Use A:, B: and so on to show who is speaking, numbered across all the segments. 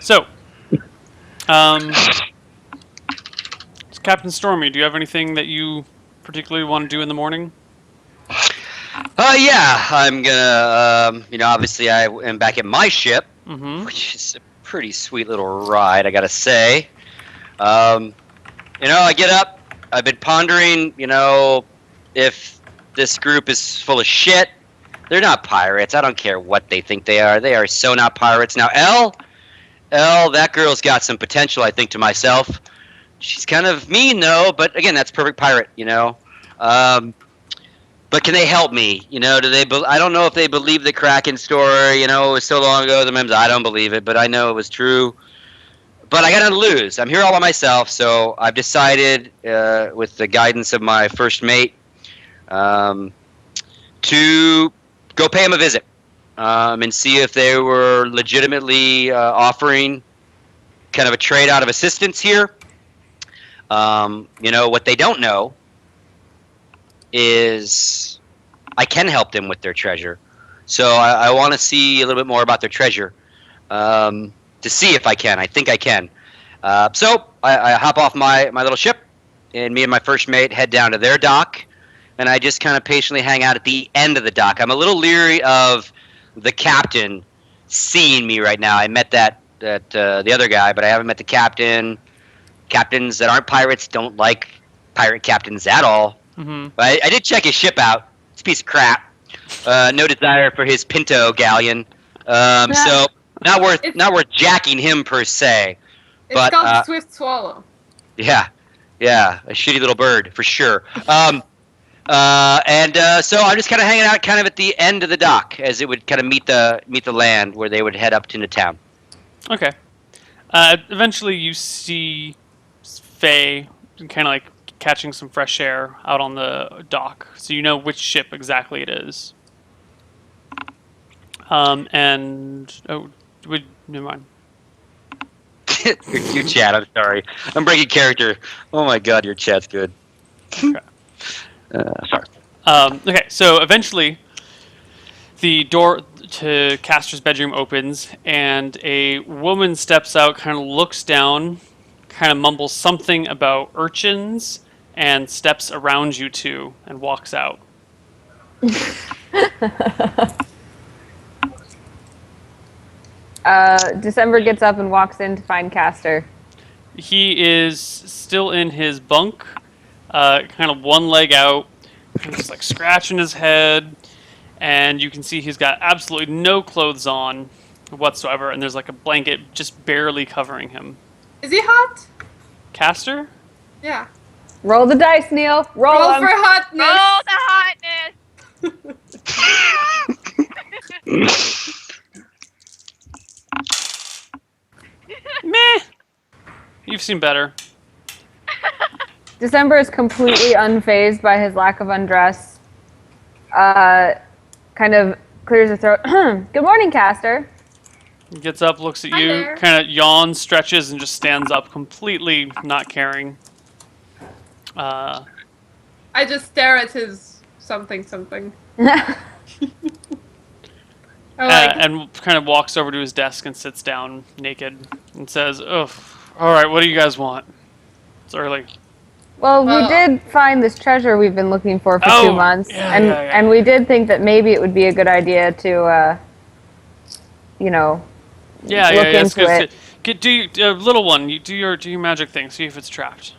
A: So, Captain Stormy, do you have anything that you particularly want to do in the morning?
B: Yeah, I'm gonna, obviously I am back at my ship, which is a pretty sweet little ride, I gotta say. I get up, I've been pondering, if this group is full of shit. They're not pirates. I don't care what they think they are. They are so not pirates. Now, Elle, that girl's got some potential, I think, to myself. She's kind of mean, though, but again, that's perfect pirate, But can they help me? I don't know if they believe the Kraken story. It was so long ago. Sometimes I don't believe it, but I know it was true. But I got nothing to lose. I'm here all by myself, so I've decided, with the guidance of my first mate, to go pay him a visit and see if they were legitimately offering kind of a trade out of assistance here. What they don't know is I can help them with their treasure. So I want to see a little bit more about their treasure to see if I can. I think I can. So I hop off my little ship, and me and my first mate head down to their dock, and I just kind of patiently hang out at the end of the dock. I'm a little leery of the captain seeing me right now. I met the other guy, but I haven't met the captain. Captains that aren't pirates don't like pirate captains at all. But I did check his ship out. It's a piece of crap. No desire for his Pinto galleon. So not worth jacking him per se.
C: It's called Swift Swallow.
B: Yeah, a shitty little bird for sure. So I'm just kind of hanging out, kind of at the end of the dock, as it would kind of meet the land where they would head up into town.
A: Okay. Eventually, you see Faye kind of like catching some fresh air out on the dock, so you know which ship exactly it is. Never mind.
B: Your chat, I'm sorry. I'm breaking character. Oh my god, your chat's good.
A: Okay.
B: Sorry.
A: Okay, so eventually the door to Castor's bedroom opens, and a woman steps out, kind of looks down, kind of mumbles something about urchins, and steps around you two and walks out.
D: December gets up and walks in to find Castor.
A: He is still in his bunk, kind of one leg out, just like scratching his head, and you can see he's got absolutely no clothes on whatsoever, and there's like a blanket just barely covering him.
C: Is he hot?
A: Castor?
C: Yeah.
D: Roll the dice, Neal. Roll
C: for hotness.
E: Roll the hotness.
A: Meh. You've seen better.
D: December is completely unfazed by his lack of undress. Kind of clears his throat. Good morning, Castor.
A: He gets up, looks at
C: Hi
A: you,
C: there.
A: kind of yawns, stretches, and just stands up, completely not caring.
C: I just stare at his something.
A: And kind of walks over to his desk and sits down naked and says, "Oh, all right, what do you guys want? It's early."
D: Well, we did find this treasure we've been looking for 2 months, and we did think that maybe it would be a good idea to, look into it.
A: Little one, you do your magic thing. See if it's trapped.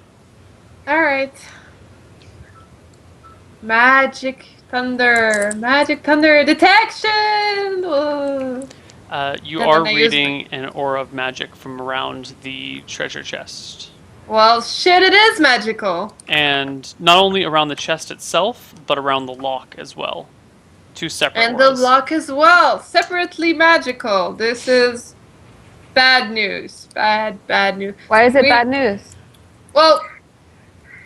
C: All right. Magic thunder detection. Whoa.
A: You are reading an aura of magic from around the treasure chest.
C: Well, shit, it is magical.
A: And not only around the chest itself, but around the lock as well. 2 separate
C: And
A: auras.
C: the lock as well. Separately magical. This is bad news. Bad news.
D: Why is it bad news?
C: Well,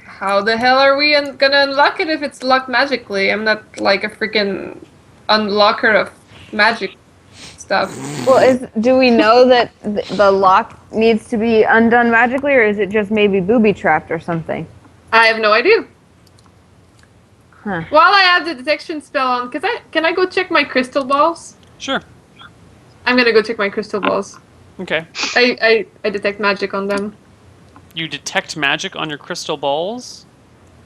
C: how the hell are we gonna unlock it if it's locked magically? I'm not like a freaking unlocker of magic stuff.
D: Well, do we know that the lock needs to be undone magically, or is it just maybe booby-trapped or something?
C: I have no idea.
D: Huh.
C: While I have the detection spell on, can I go check my crystal balls?
A: Sure.
C: I'm gonna go check my crystal balls.
A: Okay.
C: I detect magic on them.
A: You detect magic on your crystal balls?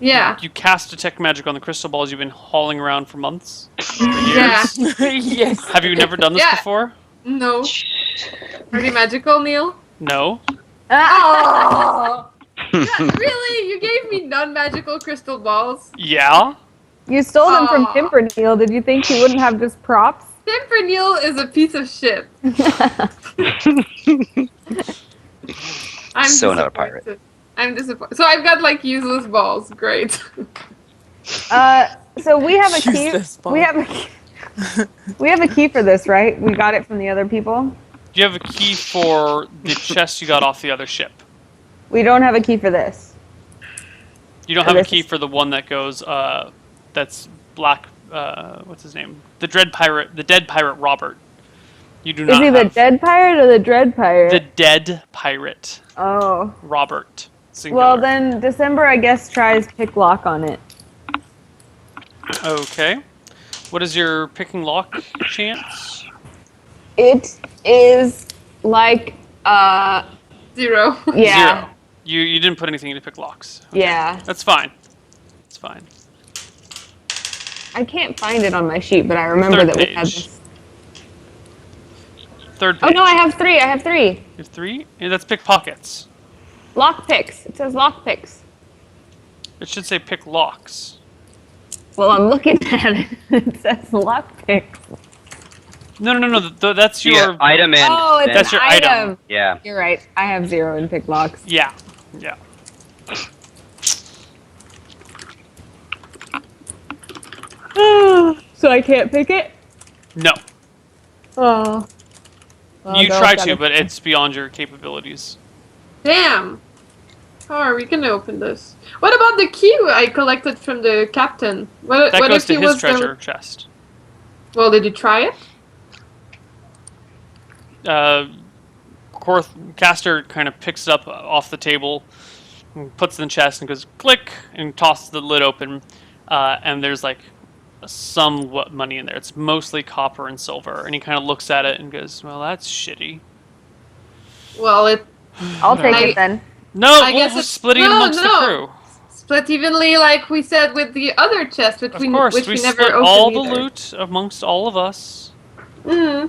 C: Yeah.
A: You cast detect magic on the crystal balls you've been hauling around for months? For
C: Yeah.
A: years?
E: Yes.
A: Have you never done this
C: Yeah.
A: before?
C: No. Are they magical, Neal?
A: No.
C: Oh! Really? You gave me non-magical crystal balls?
A: Yeah?
D: You stole them from
C: Aw.
D: Timberneal. Did you think he wouldn't have just props?
C: Neal is a piece of shit. I'm
B: So not a pirate.
C: disappointed. I'm disappointed. So I've got like useless balls. Great.
D: So we have a key.
E: Useless ball.
D: We have a key. We have a key for this, right? We got it from the other people.
A: Do you have a key for the chest you got off the other ship?
D: We don't have a key for this.
A: You don't have a key for the one that goes, that's black, what's his name? The dead pirate Robert. You do not
D: Is he
A: have
D: the dead pirate or the dread pirate?
A: the dead pirate
D: Oh.
A: Robert. Singular.
D: Well, then December, I guess, tries pick lock on it.
A: Okay. What is your picking lock chance?
D: It is like,
C: 0.
D: yeah.
A: 0. You didn't put anything into pick locks.
D: Yeah.
A: That's fine. It's fine.
D: I can't find it on my sheet, but I remember
A: Third
D: that we
A: page.
D: had this.
A: Third
D: Oh
A: page.
D: no, I have 3. I have 3.
A: You have 3? Yeah, that's pickpockets.
D: Lock picks. It says lock picks.
A: It should say pick locks.
D: Well, I'm looking at it. It says lock picks.
A: No. That's your.
B: Yeah, item in.
D: Oh, it's
A: That's
D: an
A: your item.
B: Yeah.
D: You're right. I have 0 in pick locks.
A: Yeah.
D: So I can't pick it?
A: No.
D: Oh.
A: You try to, but it's beyond your capabilities.
C: Damn. How are we gonna open this? What about the key I collected from the captain? What
A: That goes
C: if
A: to
C: he
A: his
C: was
A: treasure chest.
C: Well, did you try it?
A: Caster kind of picks it up off the table, and puts it in the chest, and goes click, and tosses the lid open. And there's like some money in there. It's mostly copper and silver. And he kind of looks at it and goes, "Well, that's shitty."
C: Well,
D: I'll take
C: I-
D: it then.
A: No,
C: I
A: we'll
C: guess
A: just
C: it's-
A: split it
C: no,
A: amongst the
C: no.
A: crew.
C: split evenly, like we said with the other chest, which
A: Of
C: we
A: course,
C: which
A: we
C: we never
A: split
C: opened
A: all the
C: either.
A: loot amongst all of us.
C: I
D: All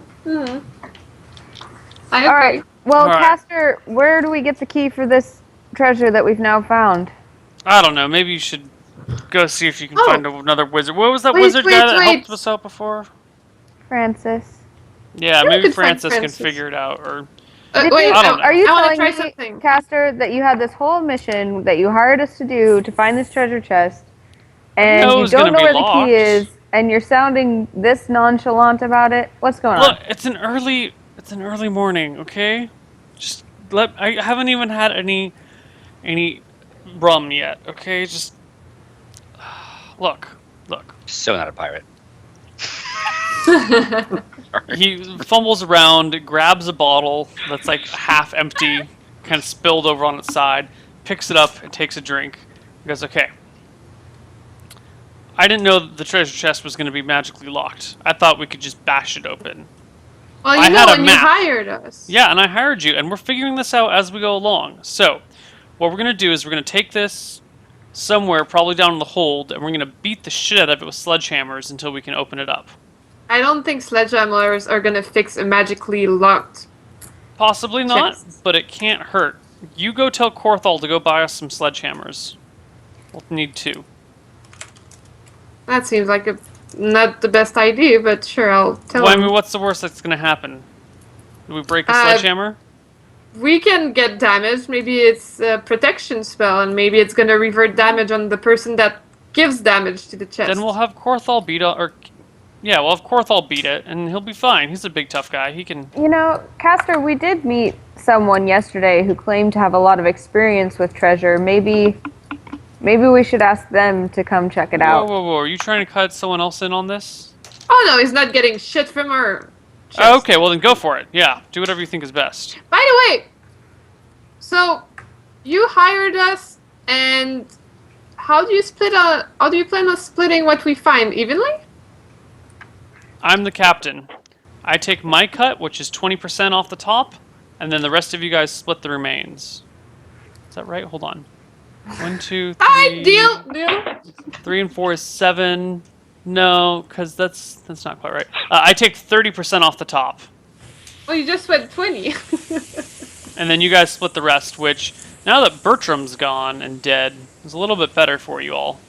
C: agree.
D: right. Well,
A: All right.
D: Caster, where do we get the key for this treasure that we've now found?
A: I don't know. Maybe you should go see if you can
C: Oh.
A: find another wizard. What was that
C: Wait,
A: wizard
C: wait,
A: guy that
C: wait.
A: helped us out before?
D: Francis.
A: Yeah,
C: we
A: maybe
C: could find
A: Francis can
C: Francis.
A: figure it out. Or
C: Wait,
A: I don't know.
D: Are you
C: I wanna
D: telling
C: try
D: me,
C: something.
D: Caster, that you had this whole mission that you hired us to do to find this treasure chest, and
A: know it
D: you
A: was
D: don't
A: gonna
D: know
A: be
D: where the
A: locked.
D: key is, and you're sounding this nonchalant about it? What's going
A: look,
D: on?
A: it's an early morning. Okay, just I haven't even had any rum yet. Okay, just look.
B: So not a pirate.
A: He fumbles around, grabs a bottle that's like half empty, kind of spilled over on its side, picks it up and takes a drink. He goes, "Okay. I didn't know that the treasure chest was going to be magically locked. I thought we could just bash it open."
C: Well,
A: I
C: you know
A: had a
C: when you
A: map.
C: hired us.
A: Yeah, and I hired you, and we're figuring this out as we go along. So, what we're going to do is we're going to take this somewhere, probably down in the hold, and we're going to beat the shit out of it with sledgehammers until we can open it up.
C: I don't think sledgehammers are gonna fix a magically locked.
A: Possibly not,
C: Chest.
A: but it can't hurt. You go tell Korthal to go buy us some sledgehammers. We'll need 2.
C: That seems like not the best idea, but sure, I'll tell
A: Well, I
C: him.
A: mean, what's the worst that's going to happen? Do we break a
C: Uh,
A: sledgehammer?
C: We can get damaged. Maybe it's a protection spell, and maybe it's gonna revert damage on the person that gives damage to the chest.
A: Then we'll have Korthal beat it, we'll have Korthal beat it, and he'll be fine. He's a big tough guy. He can.
D: You know, Caster, we did meet someone yesterday who claimed to have a lot of experience with treasure. Maybe we should ask them to come check it out.
A: Whoa! Are you trying to cut someone else in on this?
C: Oh no, he's not getting shit from our chest.
A: Oh, okay, well then go for it. Yeah, do whatever you think is best.
C: By the way, so you hired us, and how do you plan on splitting what we find evenly?
A: I'm the captain. I take my cut, which is 20% off the top, And then the rest of you guys split the remains. Is that right? Hold on. 1, 2, 3.
C: Alright, deal.
A: 3 and 4 is 7. No, because that's not quite right. I take 30% off the top.
C: Well, you just went 20.
A: And then you guys split the rest, which, now that Bertram's gone and dead, is a little bit better for you all.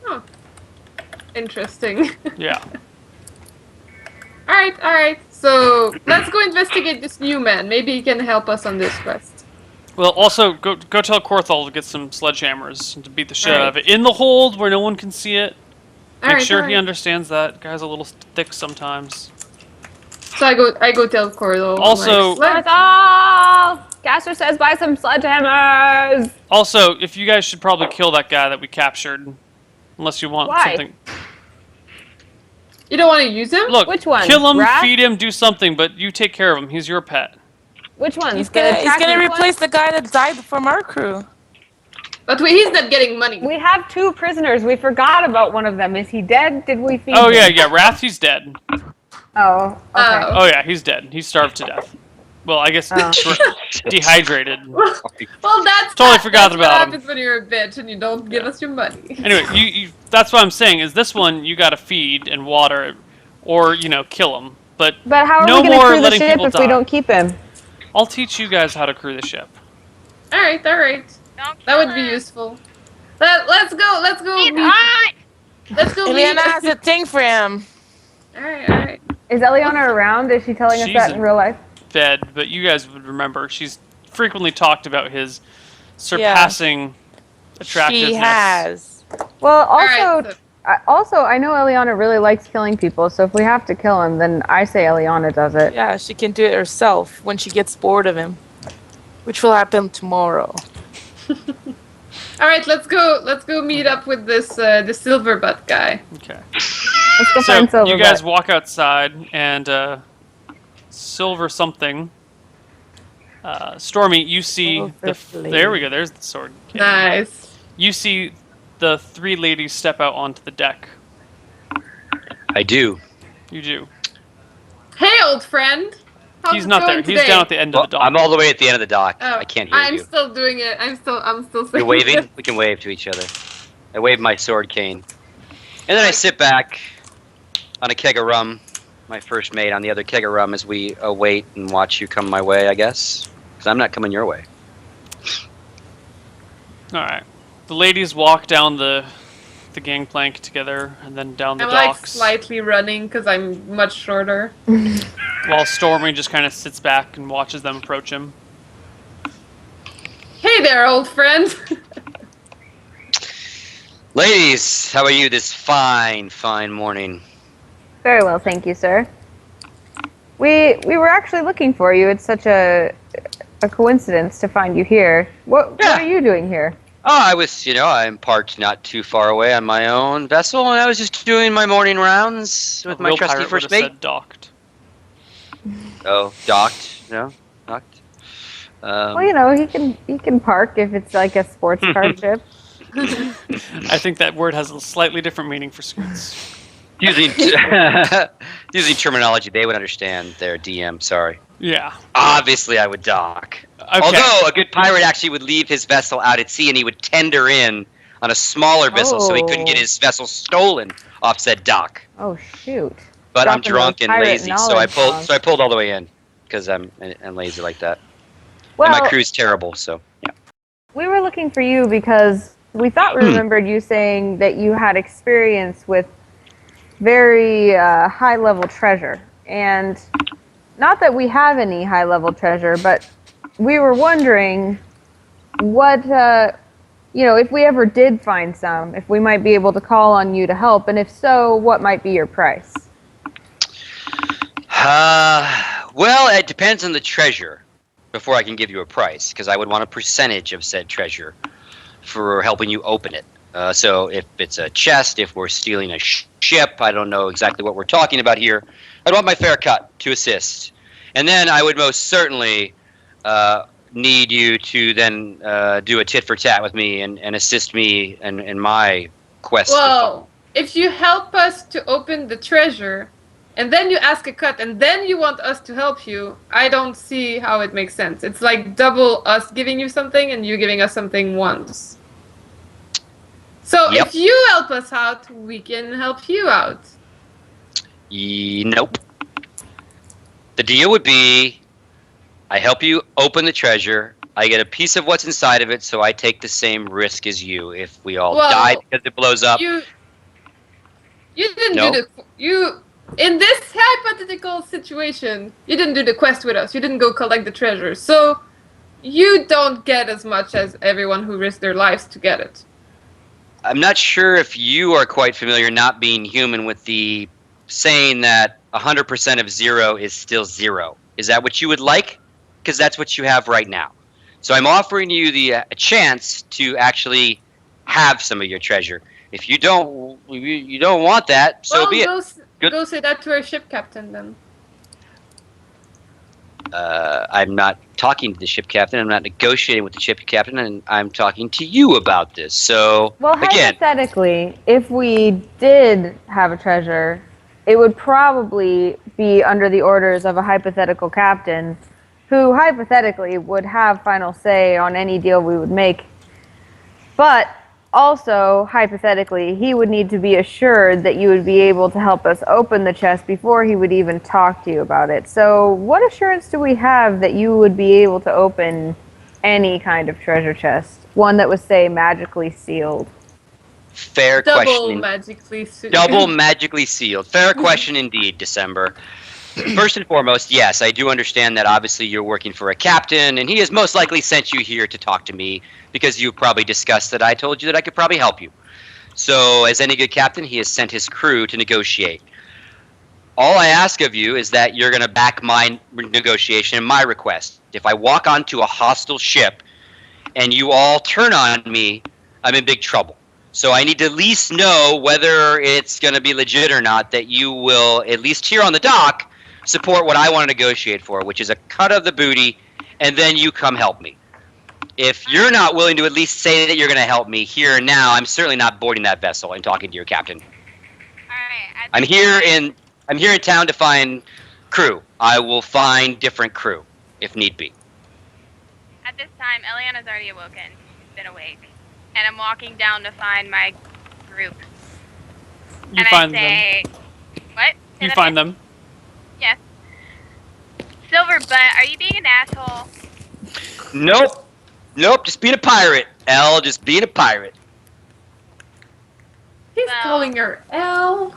C: Oh. Interesting.
A: Yeah.
C: Alright. So, let's go investigate this new man. Maybe he can help us on this quest.
A: Well, also, go tell Korthal to get some sledgehammers and to beat the shit out of it. In the hold, where no one can see it. Make sure he understands that. Guy's a little thick sometimes.
C: So I go tell Korthal.
A: Also...
D: Korthal! Caster says buy some sledgehammers!
A: Also, if you guys should probably kill that guy that we captured. Unless you want something...
C: You don't want to use him?
A: Look,
D: which one?
A: Kill him,
D: Wrath?
A: feed him, do something, but you take care of him. He's your pet.
D: Which one?
F: He's gonna replace the guy that died from our crew.
C: But he's not getting money.
D: We have 2 prisoners. We forgot about one of them. Is he dead? Did we feed
A: Oh,
D: him?
A: yeah, Wrath, he's dead.
D: Oh, okay.
A: Oh, yeah, he's dead. He's starved to death. Well, I guess dehydrated.
C: Well, that's
A: Totally forgot
C: that's
A: about
C: what
A: him.
C: happens when you're a bitch and you don't give us your money.
A: Anyway, you that's what I'm saying, is this one you gotta feed and water, or, kill him. But
D: how are
A: no
D: we
A: more
D: going to crew the
A: letting
D: ship
A: people
D: if
A: die.
D: we don't keep him?
A: I'll teach you guys how to crew the ship.
C: Alright.
E: Don't
C: That would
E: kill
C: be
E: him.
C: useful. Let's go.
E: He's
C: meet-
E: hot.
C: Let's go.
F: Eliana has a thing for him.
C: Alright.
D: Is Eliana around? Is she telling us
A: She's
D: that in real life?
A: Dead, but you guys would remember, she's frequently talked about his surpassing attractiveness.
F: She has.
D: Well,
C: Alright,
D: also, I know Eliana really likes killing people, so if we have to kill him, then I say Eliana does it.
F: Yeah, she can do it herself when she gets bored of him, which will happen tomorrow.
C: Alright, let's go meet up with this the silver butt guy.
A: Okay.
D: Let's go
A: So
D: find Silver.
A: you guys walk outside, and Silver something. Stormy, you see there we go. There's the sword. Okay.
C: Nice.
A: You see the 3 ladies step out onto the deck.
B: I do.
A: You do.
C: Hey, old friend. How's
A: He's
C: it
A: not there.
C: going
A: He's
C: today?
A: down at the end
B: Well,
A: of the dock.
B: I'm all the way at the end of the dock.
C: Oh,
B: I can't hear
C: I'm
B: you.
C: still doing it. I'm still saying
B: You're waving?
C: it.
B: We can wave to each other. I wave my sword cane. And then I sit back on a keg of rum, my first mate on the other keg of rum, as we await and watch you come my way, I guess. Because I'm not coming your way.
A: All right. The ladies walk down the gangplank together, and then down the
C: I'm like
A: docks.
C: slightly running because I'm much shorter.
A: While Stormy just kind of sits back and watches them approach him.
C: Hey there, old friend.
B: Ladies, how are you this fine, fine morning?
D: Very well, thank you, sir. We were actually looking for you. It's such a coincidence to find you here. What are you doing here?
B: Oh, I was, I'm parked not too far away on my own vessel, and I was just doing my morning rounds with my
A: Real
B: trusty
A: pirate
B: first
A: would've
B: mate.
A: said docked.
B: Oh, docked? No, docked.
D: Well, he can park if it's like a sports car ship.
A: I think that word has a slightly different meaning for Scoots.
B: using terminology they would understand. Their DM, sorry.
A: Yeah.
B: Obviously, I would dock.
A: Okay.
B: Although a good pirate actually would leave his vessel out at sea, and he would tender in on a smaller vessel so he couldn't get his vessel stolen off said dock.
D: Oh shoot!
B: But I'm
D: Dropping
B: drunk
D: those
B: and
D: pirate
B: lazy, so I
D: knowledge
B: pulled.
D: bombs.
B: So I pulled all the way in because I'm lazy like that.
D: Well,
B: And my crew's terrible, so yeah.
D: we were looking for you because we thought we remembered you saying that you had experience with very high-level treasure, and not that we have any high-level treasure, but we were wondering what, if we ever did find some, if we might be able to call on you to help, and if so, what might be your price?
B: Well, it depends on the treasure before I can give you a price, because I would want a percentage of said treasure for helping you open it. So if it's a chest, if we're stealing a ship, I don't know exactly what we're talking about here. I'd want my fair cut to assist. And then I would most certainly need you to then do a tit for tat with me and assist me in my quest.
C: Well, if you help us to open the treasure, and then you ask a cut, and then you want us to help you, I don't see how it makes sense. It's like double us giving you something and you giving us something once. So
B: Yep.
C: if you help us out, we can help you out.
B: Nope. The deal would be, I help you open the treasure. I get a piece of what's inside of it, so I take the same risk as you. If we all die because it blows up,
C: You didn't do in this hypothetical situation. You didn't do the quest with us. You didn't go collect the treasure, so you don't get as much as everyone who risked their lives to get it.
B: I'm not sure if you are quite familiar, not being human, with the saying that 100% of 0 is still 0. Is that what you would like? Because that's what you have right now. So I'm offering you a chance to actually have some of your treasure. If you don't want that, so be it.
C: Go say that to our ship captain then.
B: I'm not talking to the ship captain. I'm not negotiating with the ship captain, and I'm talking to you about this. So,
D: well,
B: again,
D: hypothetically, if we did have a treasure, it would probably be under the orders of a hypothetical captain, who hypothetically would have final say on any deal we would make. But also, hypothetically, he would need to be assured that you would be able to help us open the chest before he would even talk to you about it. So what assurance do we have that you would be able to open any kind of treasure chest? One that was, say, magically sealed.
B: Fair question.
C: Double
B: magically sealed. Fair question indeed, December. First and foremost, yes, I do understand that obviously you're working for a captain, and he has most likely sent you here to talk to me because you probably discussed that I told you that I could probably help you. So, as any good captain, he has sent his crew to negotiate. All I ask of you is that you're going to back my negotiation and my request. If I walk onto a hostile ship and you all turn on me, I'm in big trouble. So I need to at least know whether it's going to be legit or not, that you will, at least here on the dock, support what I want to negotiate for, which is a cut of the booty, and then you come help me. If you're not willing to at least say that you're going to help me here and now, I'm certainly not boarding that vessel and talking to your captain.
E: Alright,
B: I'm here in town to find crew. I will find different crew, if need be.
E: at this time, Eliana's already awoken. She's been awake. And I'm walking down to find my group.
A: You find them.
E: What?
A: You find them.
E: Yes. Silver Butt, are you being an asshole?
B: Nope, just being a pirate. L, just being a pirate.
C: He's calling her L.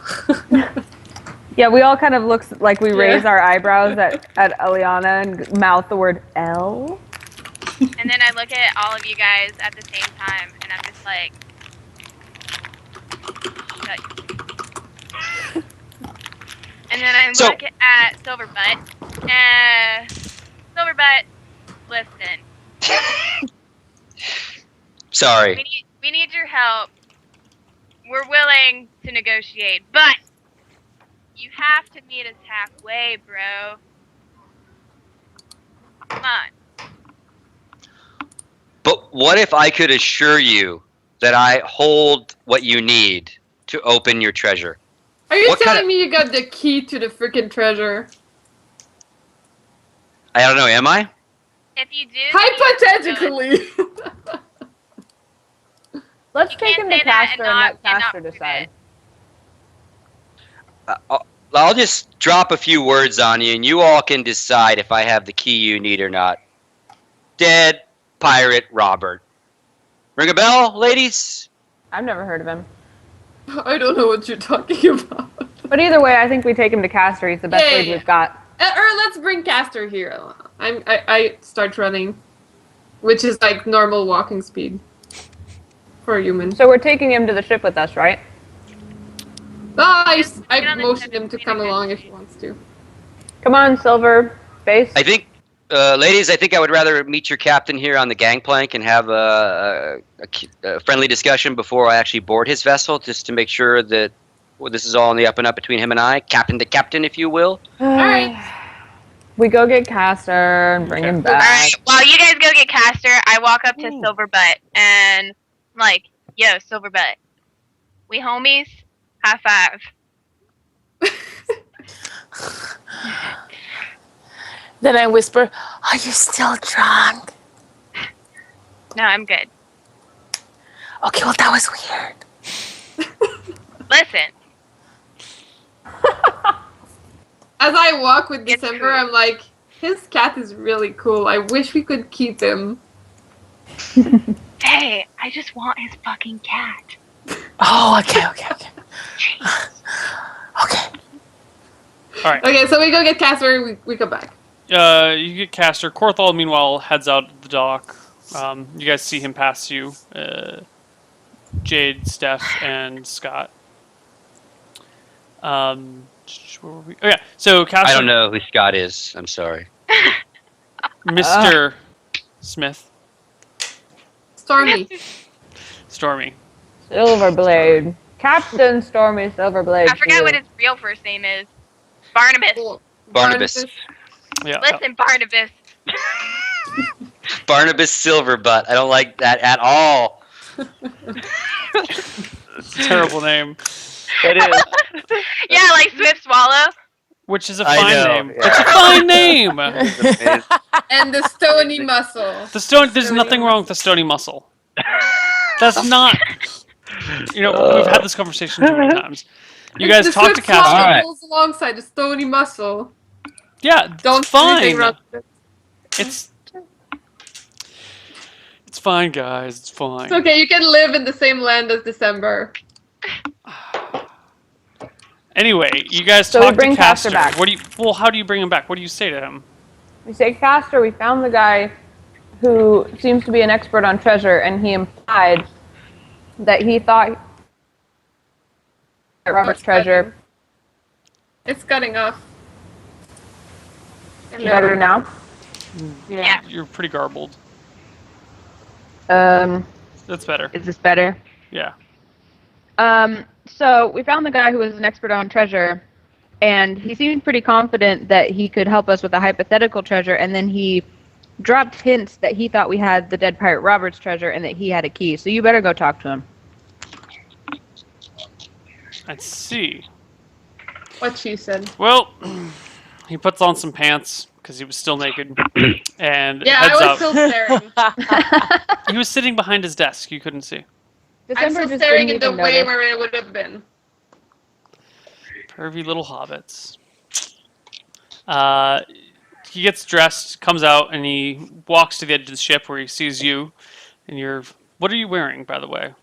D: Yeah, we all kind of look like we raise our eyebrows at Eliana and mouth the word L.
E: And then I look at all of you guys at the same time, and I'm just like... And then I look at Silverbutt. Silverbutt, listen.
B: Sorry.
E: We need your help. We're willing to negotiate, but you have to meet us halfway, bro. Come on.
B: But what if I could assure you that I hold what you need to open your treasure?
C: Are you telling me you got the key to the freaking treasure?
B: I don't know, am I?
E: If you do...
C: Hypothetically!
D: Let's take him to Caster and let Caster decide.
B: I'll just drop a few words on you, and you all can decide if I have the key you need or not. Dead Pirate Robert. Ring a bell, ladies?
D: I've never heard of him.
C: I don't know what you're talking about.
D: But either way, I think we take him to Caster. He's the best lead we've got.
C: Or let's bring Caster here. I start running, which is like normal walking speed for a human.
D: So we're taking him to the ship with us, right?
C: I motioned him to come along if he wants to.
D: Come on, Silver Face.
B: I think, ladies, I think I would rather meet your captain here on the gangplank and have a friendly discussion before I actually board his vessel, just to make sure that this is all in the up and up between him and I, captain to captain, if you will.
C: All right.
D: We go get Caster and bring him back.
E: All right. While you guys go get Caster, I walk up to Silverbutt and I'm like, "Yo, Silverbutt, we homies? High five."
F: Then I whisper, "Are you still drunk?"
E: No, I'm good.
F: Okay, well that was weird.
E: Listen.
C: As I walk with
E: It's
C: December,
E: true.
C: I'm like, his cat is really cool. I wish we could keep him.
E: Hey, I just want his fucking cat.
F: Oh, okay. Okay.
A: All right.
C: Okay, so we go get Casper, we come back.
A: You get Castor. Korthal, meanwhile, heads out the dock. You guys see him pass you. Jade, Steph, and Scott. Where were we? Oh yeah. So Castor.
B: I don't know who Scott is. I'm sorry.
A: Mr. Smith.
C: Stormy.
A: Stormy.
D: Silverblade. Captain Stormy Silverblade.
E: I forgot what his real first name is. Barnabas.
C: Cool.
B: Barnabas.
A: Yeah.
E: Listen, Barnabas.
B: Barnabas Silverbutt. I don't like that at all.
A: It's a terrible name.
B: It is.
E: Yeah, like Swift Swallow.
A: Which is a
B: I
A: fine
B: know,
A: name.
B: yeah.
A: It's a fine name.
C: And the stony muscle.
A: There's nothing wrong with the stony muscle. That's not. We've had this conversation too many times. You guys
C: the
A: talk to
C: Swift
A: Castor.
C: swallow
B: Alright.
C: goes alongside the stony muscle.
A: Yeah,
C: Don't
A: it's
C: do anything
A: fine.
C: wrong with it.
A: It's fine, guys. It's fine.
C: It's okay, you can live in the same land as December.
A: Anyway, you guys
D: So we
A: talk
D: bring
A: to Castor.
D: Castor back.
A: How do you bring him back? What do you say to him?
D: We say, Castor, we found the guy who seems to be an expert on treasure, and he implied that he thought Robert's treasure.
C: It's cutting off.
D: Better now?
E: Yeah.
A: You're pretty garbled.
D: Is
A: That's better.
D: this better?
A: Yeah.
D: So we found the guy who was an expert on treasure, and he seemed pretty confident that he could help us with a hypothetical treasure, and then he dropped hints that he thought we had the dead pirate Robert's treasure and that he had a key. So you better go talk to him.
A: Let's see.
C: What she said.
A: Well, he puts on some pants because he was still naked, and
C: Yeah,
A: heads
C: I was
A: out.
C: still staring.
A: He was sitting behind his desk. You couldn't see.
C: I'm
D: December
C: still
D: just
C: staring
D: didn't
C: in the
D: even
C: way
D: notice.
C: where it would have been.
A: Pervy little hobbits. He gets dressed, comes out, and he walks to the edge of the ship where he sees you. And you're. What are you wearing, by the way?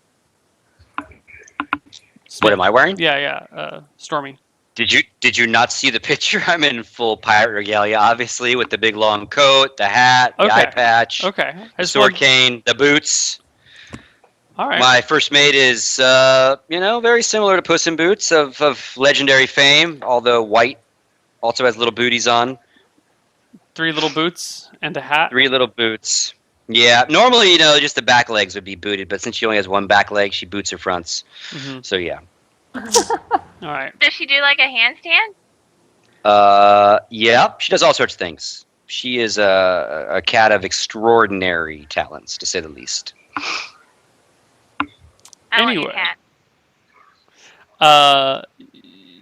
B: What am I wearing?
A: Yeah. Stormy.
B: Did you not see the picture? I'm in full pirate regalia, obviously, with the big long coat, the hat, the eye patch,
A: Okay.
B: the sword cane, the boots.
A: All right.
B: My first mate is, very similar to Puss in Boots of legendary fame, although white. Also has little booties on.
A: 3 little boots and a hat.
B: 3 little boots. Yeah, normally, just the back legs would be booted, but since she only has one back leg, she boots her fronts.
A: Mm-hmm.
B: So, yeah.
A: All right.
E: Does she do like a handstand?
B: Yeah, she does all sorts of things. She is a cat of extraordinary talents, to say the least.
E: I want
A: Anyway.
E: your cat.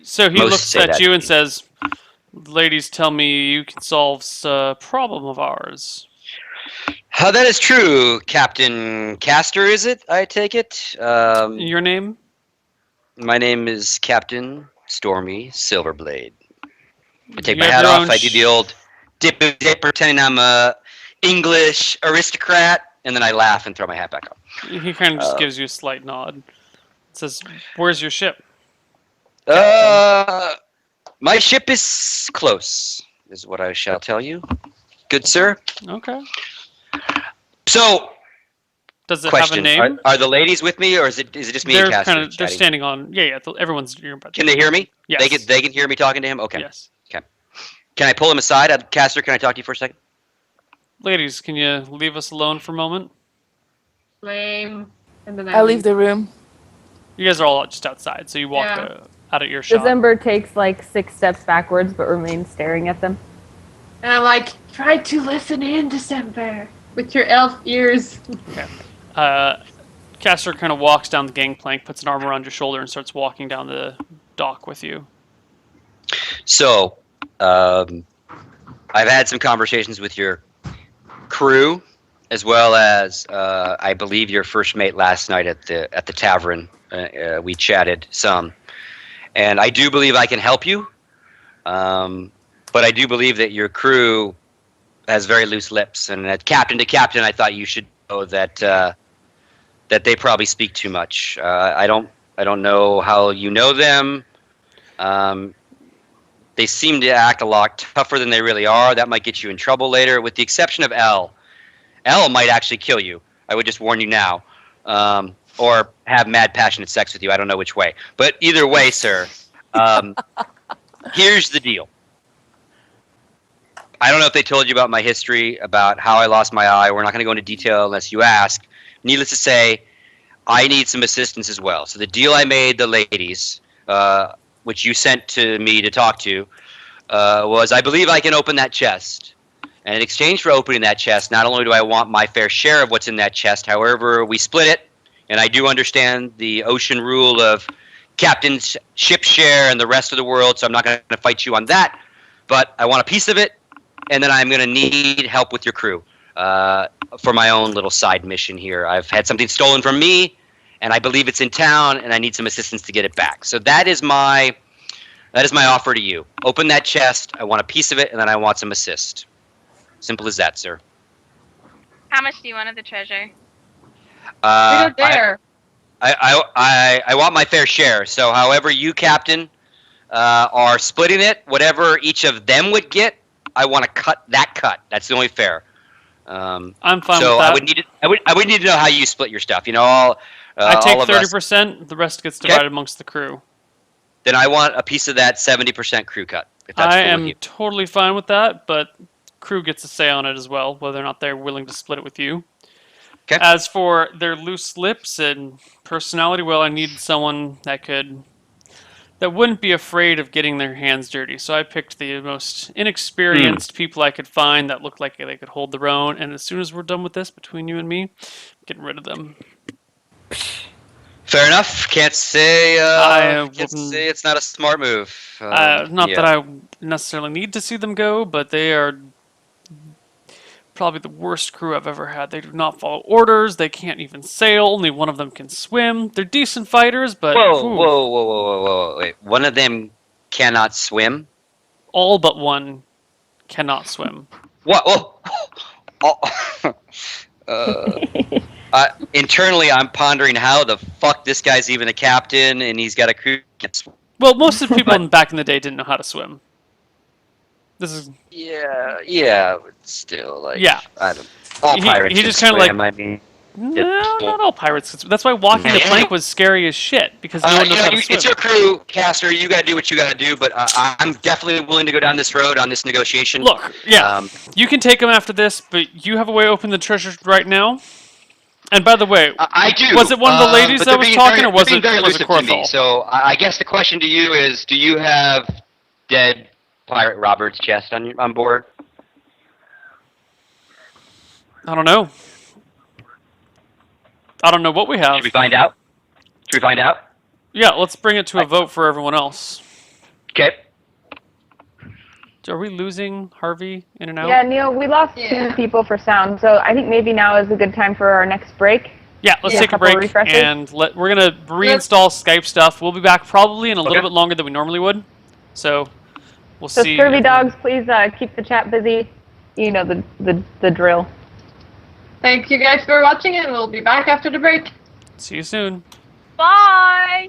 A: So he
B: Most
A: looks
B: say
A: at
B: that
A: you
B: to
A: and
B: me.
A: says, "Ladies, tell me you can solve a problem of ours."
B: That is true, Captain Castor, is it? I take it.
A: Your name?
B: My name is Captain Stormy Silverblade. I take
A: You
B: my
A: have
B: hat
A: your
B: off.
A: own
B: I do the old dip, pretending I'm a English aristocrat, and then I laugh and throw my hat back on.
A: He kind of just gives you a slight nod. Says, "Where's your ship?"
B: My ship is close, is what I shall tell you. Good sir.
A: Okay.
B: So,
A: Does it
B: question:
A: have a name?
B: Are the ladies with me, or is it just me
A: They're
B: and Castor?
A: they're
B: chatting?
A: standing on. Yeah. Everyone's near.
B: Can they hear me?
A: Yes.
B: They can hear me talking to him. Okay.
A: Yes.
B: Can I pull him aside? Castor, can I talk to you for a second?
A: Ladies, can you leave us alone for a moment?
C: Lame. And then
F: I leave the room.
A: You guys are all just outside, so you walk
C: Yeah.
A: out of earshot.
D: December takes like 6 steps backwards but remains staring at them.
C: And I'm like, try to listen in, December. With your elf ears.
A: Castor kind of walks down the gangplank, puts an arm around your shoulder, and starts walking down the dock with you.
B: So, I I've had some conversations with your crew, as well as I believe your first mate last night at the tavern. We chatted some, and I do believe I can help you. But I do believe that your crew has very loose lips, and at captain to captain, I thought you should know that that they probably speak too much. I don't know how you know them. They seem to act a lot tougher than they really are. That might get you in trouble later, with the exception of L. L might actually kill you. I would just warn you now. Or have mad, passionate sex with you. I don't know which way. But either way, sir, here's the deal. I don't know if they told you about my history, about how I lost my eye. We're not going to go into detail unless you ask. Needless to say, I need some assistance as well. So the deal I made the ladies, which you sent to me to talk to, was I believe I can open that chest. And in exchange for opening that chest, not only do I want my fair share of what's in that chest, however, we split it. And I do understand the ocean rule of captain's ship share and the rest of the world, so I'm not going to fight you on that. But I want a piece of it, and then I'm going to need help with your crew for my own little side mission here. I've had something stolen from me, and I believe it's in town, and I need some assistance to get it back. So that is my offer to you. Open that chest. I want a piece of it, and then I want some assist. Simple as that, sir.
E: How much do you want of the treasure?
C: You're there.
B: I want my fair share. So however you, Captain, are splitting it, whatever each of them would get, I want to cut that cut. That's the only fair.
A: I'm fine with that.
B: So I would need to know how you split your stuff. You know,
A: I take
B: all of
A: 30%. The rest gets divided amongst the crew.
B: Then I want a piece of that 70% crew cut. If that's
A: I
B: cool
A: am
B: with you.
A: totally fine with that, but crew gets a say on it as well, whether or not they're willing to split it with you.
B: Okay.
A: As for their loose lips and personality, well, I needed someone that wouldn't be afraid of getting their hands dirty. So I picked the most inexperienced people I could find that looked like they could hold their own. And as soon as we're done with this, between you and me, getting rid of them.
B: Fair enough. Can't say it's not a smart move.
A: Not that I necessarily need to see them go, but they are probably the worst crew I've ever had. They do not follow orders. They can't even sail. Only one of them can swim. They're decent fighters, but
B: whoa! Wait, one of them cannot swim.
A: All but one cannot swim.
B: What? Internally, I'm pondering how the fuck this guy's even a captain, and he's got a crew.
A: Well, most of the people back in the day didn't know how to swim. This is
B: yeah, but still, like,
A: yeah.
B: I don't. All pirates.
A: He just kind of like.
B: I mean,
A: no, not all pirates. That's why walking the plank was scary as shit, because no one knows how to swim.
B: It's your crew, Caster. You gotta do what you gotta do, but I'm definitely willing to go down this road on this negotiation.
A: Look, you can take them after this, but you have a way to open the treasure right now. And by the way,
B: I do.
A: Was it one of the ladies that was talking, or was it Corthal?
B: So I guess the question to you is: do you have dead Pirate Robert's chest on board?
A: I don't know. I don't know what we have.
B: Should we find out?
A: Yeah, let's bring it to a vote for everyone else.
B: Okay.
A: Are we losing Harvey in and out?
D: Yeah, Neal, we lost 2 people for sound, so I think maybe now is a good time for our next break.
A: Yeah, let's take a break, and we're going to reinstall Skype stuff. We'll be back probably in a little bit longer than we normally would. So we'll see.
D: So Scurvy Dogs, please keep the chat busy. You know the drill.
C: Thank you guys for watching, and we'll be back after the break.
A: See you soon.
E: Bye!